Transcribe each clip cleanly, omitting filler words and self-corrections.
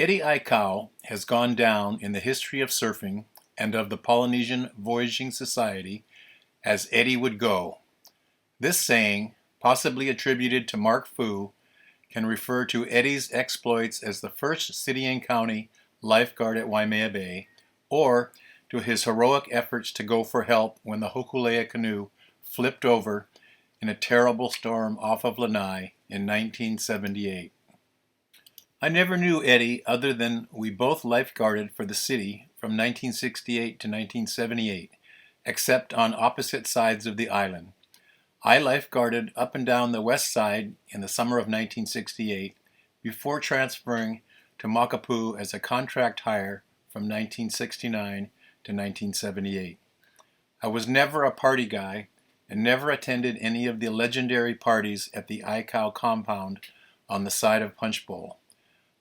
Eddy Aikau has gone down in the history of surfing and of the Polynesian Voyaging Society as Eddy would go. This saying, possibly attributed to Mark Fu, can refer to Eddy's exploits as the first city and county lifeguard at Waimea Bay, or to his heroic efforts to go for help when the Hokulea canoe flipped over in a terrible storm off of Lanai in 1978. I never knew Eddy other than we both lifeguarded for the city from 1968 to 1978, except on opposite sides of the island. I lifeguarded up and down the west side in the summer of 1968 before transferring to Makapu as a contract hire from 1969 to 1978. I was never a party guy and never attended any of the legendary parties at the Aikau compound on the side of Punch Bowl.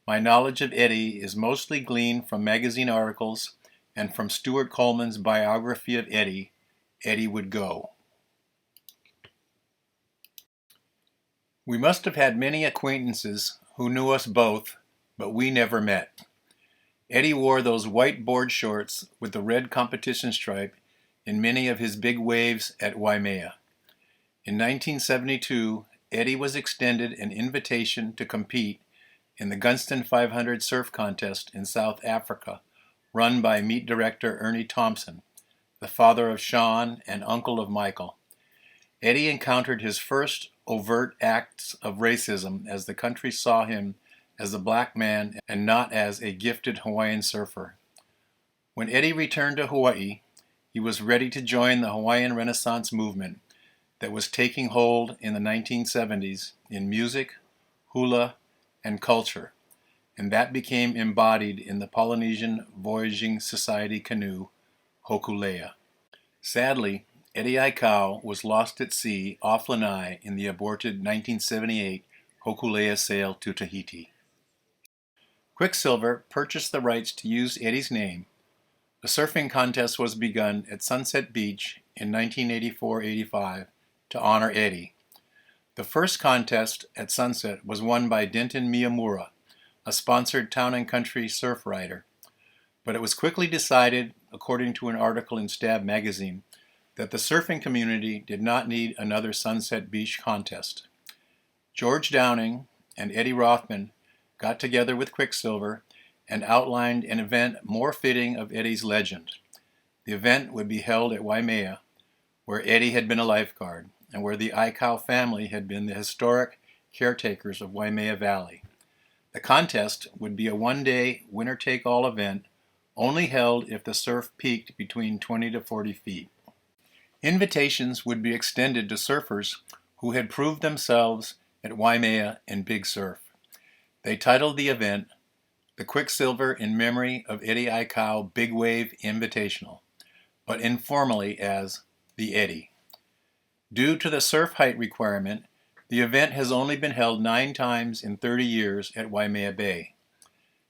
My knowledge of Eddy is mostly gleaned from magazine articles and from Stuart Coleman's biography of Eddy, Eddy Would Go. We must have had many acquaintances who knew us both, but we never met. Eddy wore those white board shorts with the red competition stripe in many of his big waves at Waimea. In 1972, Eddy was extended an invitation to compete in the Gunston 500 surf contest in South Africa, run by meet director Ernie Thompson, the father of Sean and uncle of Michael. Eddy encountered his first overt acts of racism as the country saw him as a black man and not as a gifted Hawaiian surfer. When Eddy returned to Hawaii, he was ready to join the Hawaiian Renaissance movement that was taking hold in the 1970s in music, hula, and culture, and that became embodied in the Polynesian Voyaging Society canoe, Hokulea. Sadly, Eddy Aikau was lost at sea off Lanai in the aborted 1978 Hokulea sail to Tahiti. Quiksilver purchased the rights to use Eddy's name. A surfing contest was begun at Sunset Beach in 1984-85 to honor Eddy. The first contest at Sunset was won by Denton Miyamura, a sponsored Town and Country surf rider. But it was quickly decided, according to an article in Stab magazine, that the surfing community did not need another Sunset Beach contest. George Downing and Eddy Rothman got together with Quiksilver and outlined an event more fitting of Eddy's legend. The event would be held at Waimea, where Eddy had been a lifeguard, and where the Aikau family had been the historic caretakers of Waimea Valley. The contest would be a one-day winner-take-all event, only held if the surf peaked between 20 to 40 feet. Invitations would be extended to surfers who had proved themselves at Waimea in Big Surf. They titled the event the Quiksilver in Memory of Eddy Aikau Big Wave Invitational, but informally as the Eddy. Due to the surf height requirement, the event has only been held 9 times in 30 years at Waimea Bay.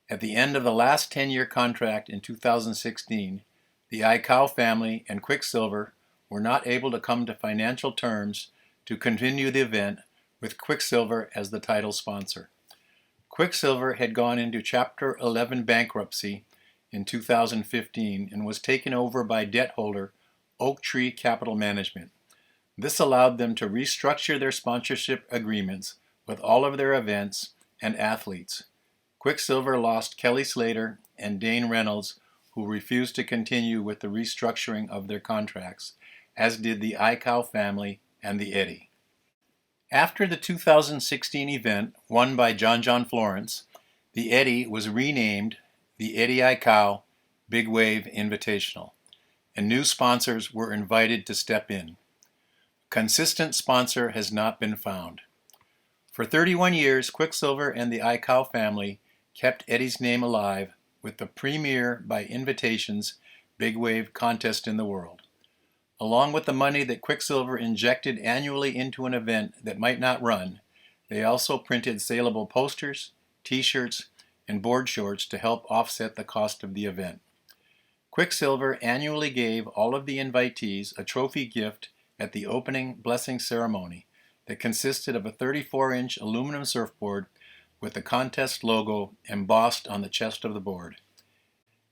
At the end of the last 10-year contract in 2016, the Aikau family and Quiksilver were not able to come to financial terms to continue the event with Quiksilver as the title sponsor. Quiksilver had gone into Chapter 11 bankruptcy in 2015 and was taken over by debt holder Oak Tree Capital Management. This allowed them to restructure their sponsorship agreements with all of their events and athletes. Quiksilver lost Kelly Slater and Dane Reynolds, who refused to continue with the restructuring of their contracts, as did the Aikau family and the Eddy. After the 2016 event, won by John Florence, the Eddy was renamed the Eddy Aikau Big Wave Invitational, and new sponsors were invited to step in. Consistent sponsor has not been found. For 31 years, Quiksilver and the Aikau family kept Eddy's name alive with the premier by invitations big wave contest in the world. Along with the money that Quiksilver injected annually into an event that might not run, they also printed saleable posters, t-shirts, and board shorts to help offset the cost of the event. Quiksilver annually gave all of the invitees a trophy gift at the opening blessing ceremony that consisted of a 34-inch aluminum surfboard with the contest logo embossed on the chest of the board.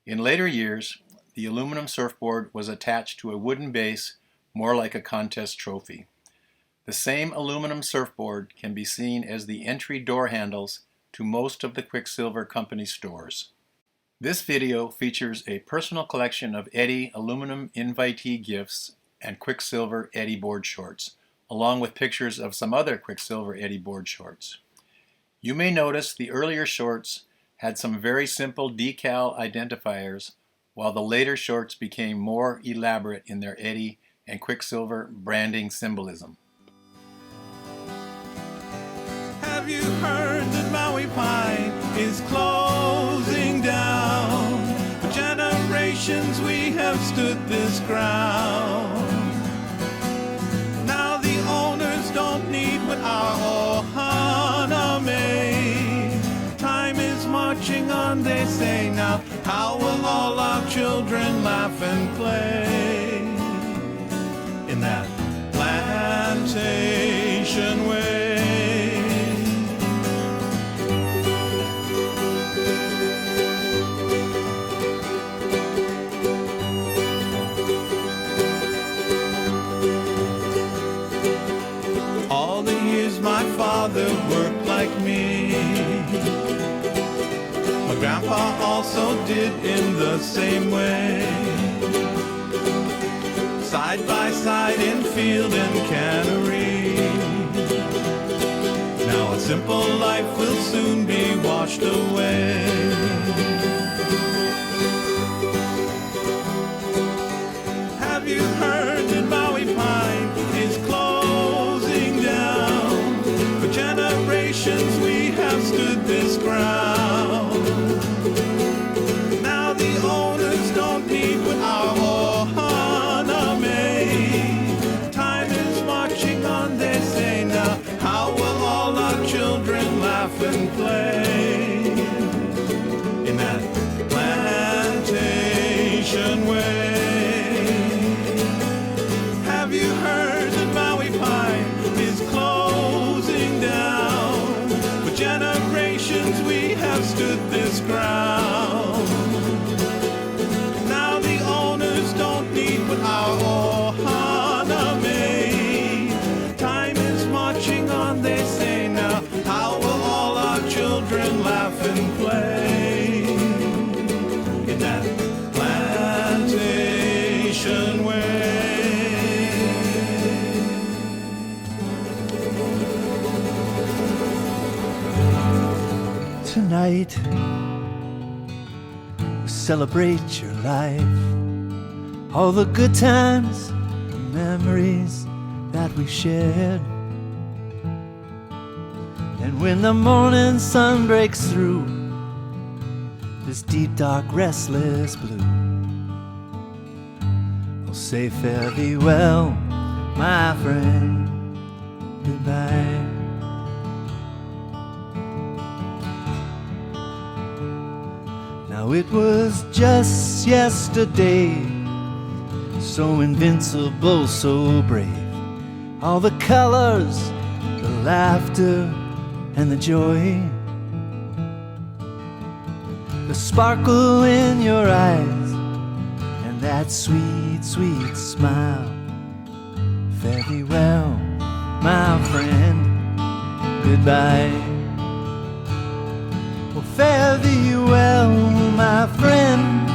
In later years, the aluminum surfboard was attached to a wooden base more like a contest trophy. The same aluminum surfboard can be seen as the entry door handles to most of the Quiksilver Company stores. This video features a personal collection of Eddy aluminum invitee gifts and Quiksilver Eddy board shorts, along with pictures of some other Quiksilver Eddy board shorts. You may notice the earlier shorts had some very simple decal identifiers, while the later shorts became more elaborate in their Eddy and Quiksilver branding symbolism. Have you heard that Maui Pine is closing down? For generations we have stood this ground. Now the owners don't need but our ohana made. Time is marching on, they say now. How will all our children laugh and play in that plantation way? All the years my father worked like me, my grandpa also did in the same way. Side by side in field and cannery. Now a simple life will soon be washed away. Have you heard that Maui Pine is closing down? For generations we have stood this ground. Now the owners don't need what our ohana made. Time is marching on, they say now. How will all our children laugh and play in that plantation way? Have you heard that Maui Pine is closing down? For generations we have stood this ground. Now the owners don't need what our ohana made. Time is marching on, they say now. How will all our children laugh and play in that plantation way? Tonight, we celebrate your life, all the good times and memories that we shared. And when the morning sun breaks through this deep, dark, restless blue, we'll say fare thee well, my friend, goodbye. Now it was just yesterday, so invincible, so brave. All the colors, the laughter, and the joy, the sparkle in your eyes, and that sweet, sweet smile. Fare thee well, my friend, goodbye. Well, fare thee well, my friend,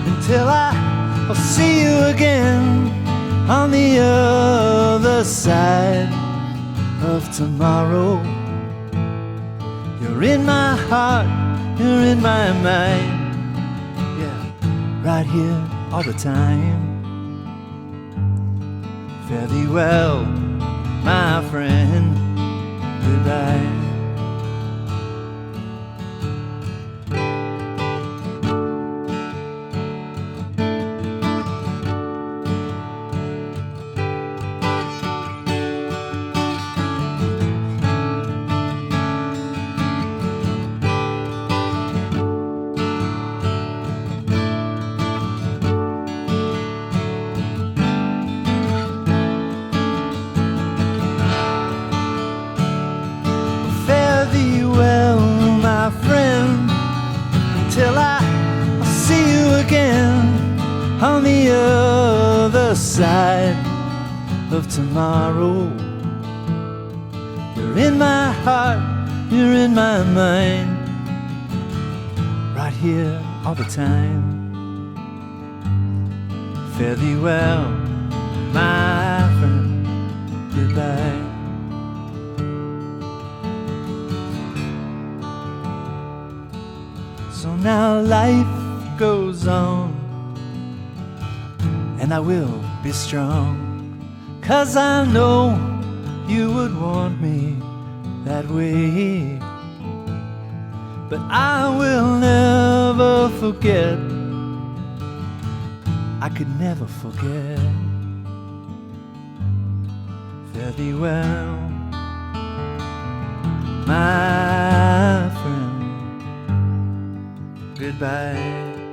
until I'll see you again on the other side of tomorrow. You're in my heart, you're in my mind, yeah, right here all the time. Fare thee well, my friend, goodbye. again on the other side of tomorrow. You're in my heart, you're in my mind, right here all the time. Fare thee well, my friend, goodbye. So now life goes on, and I will be strong, 'cause I know you would want me that way. But I will never forget, I could never forget. Fare thee well, my friend, goodbye.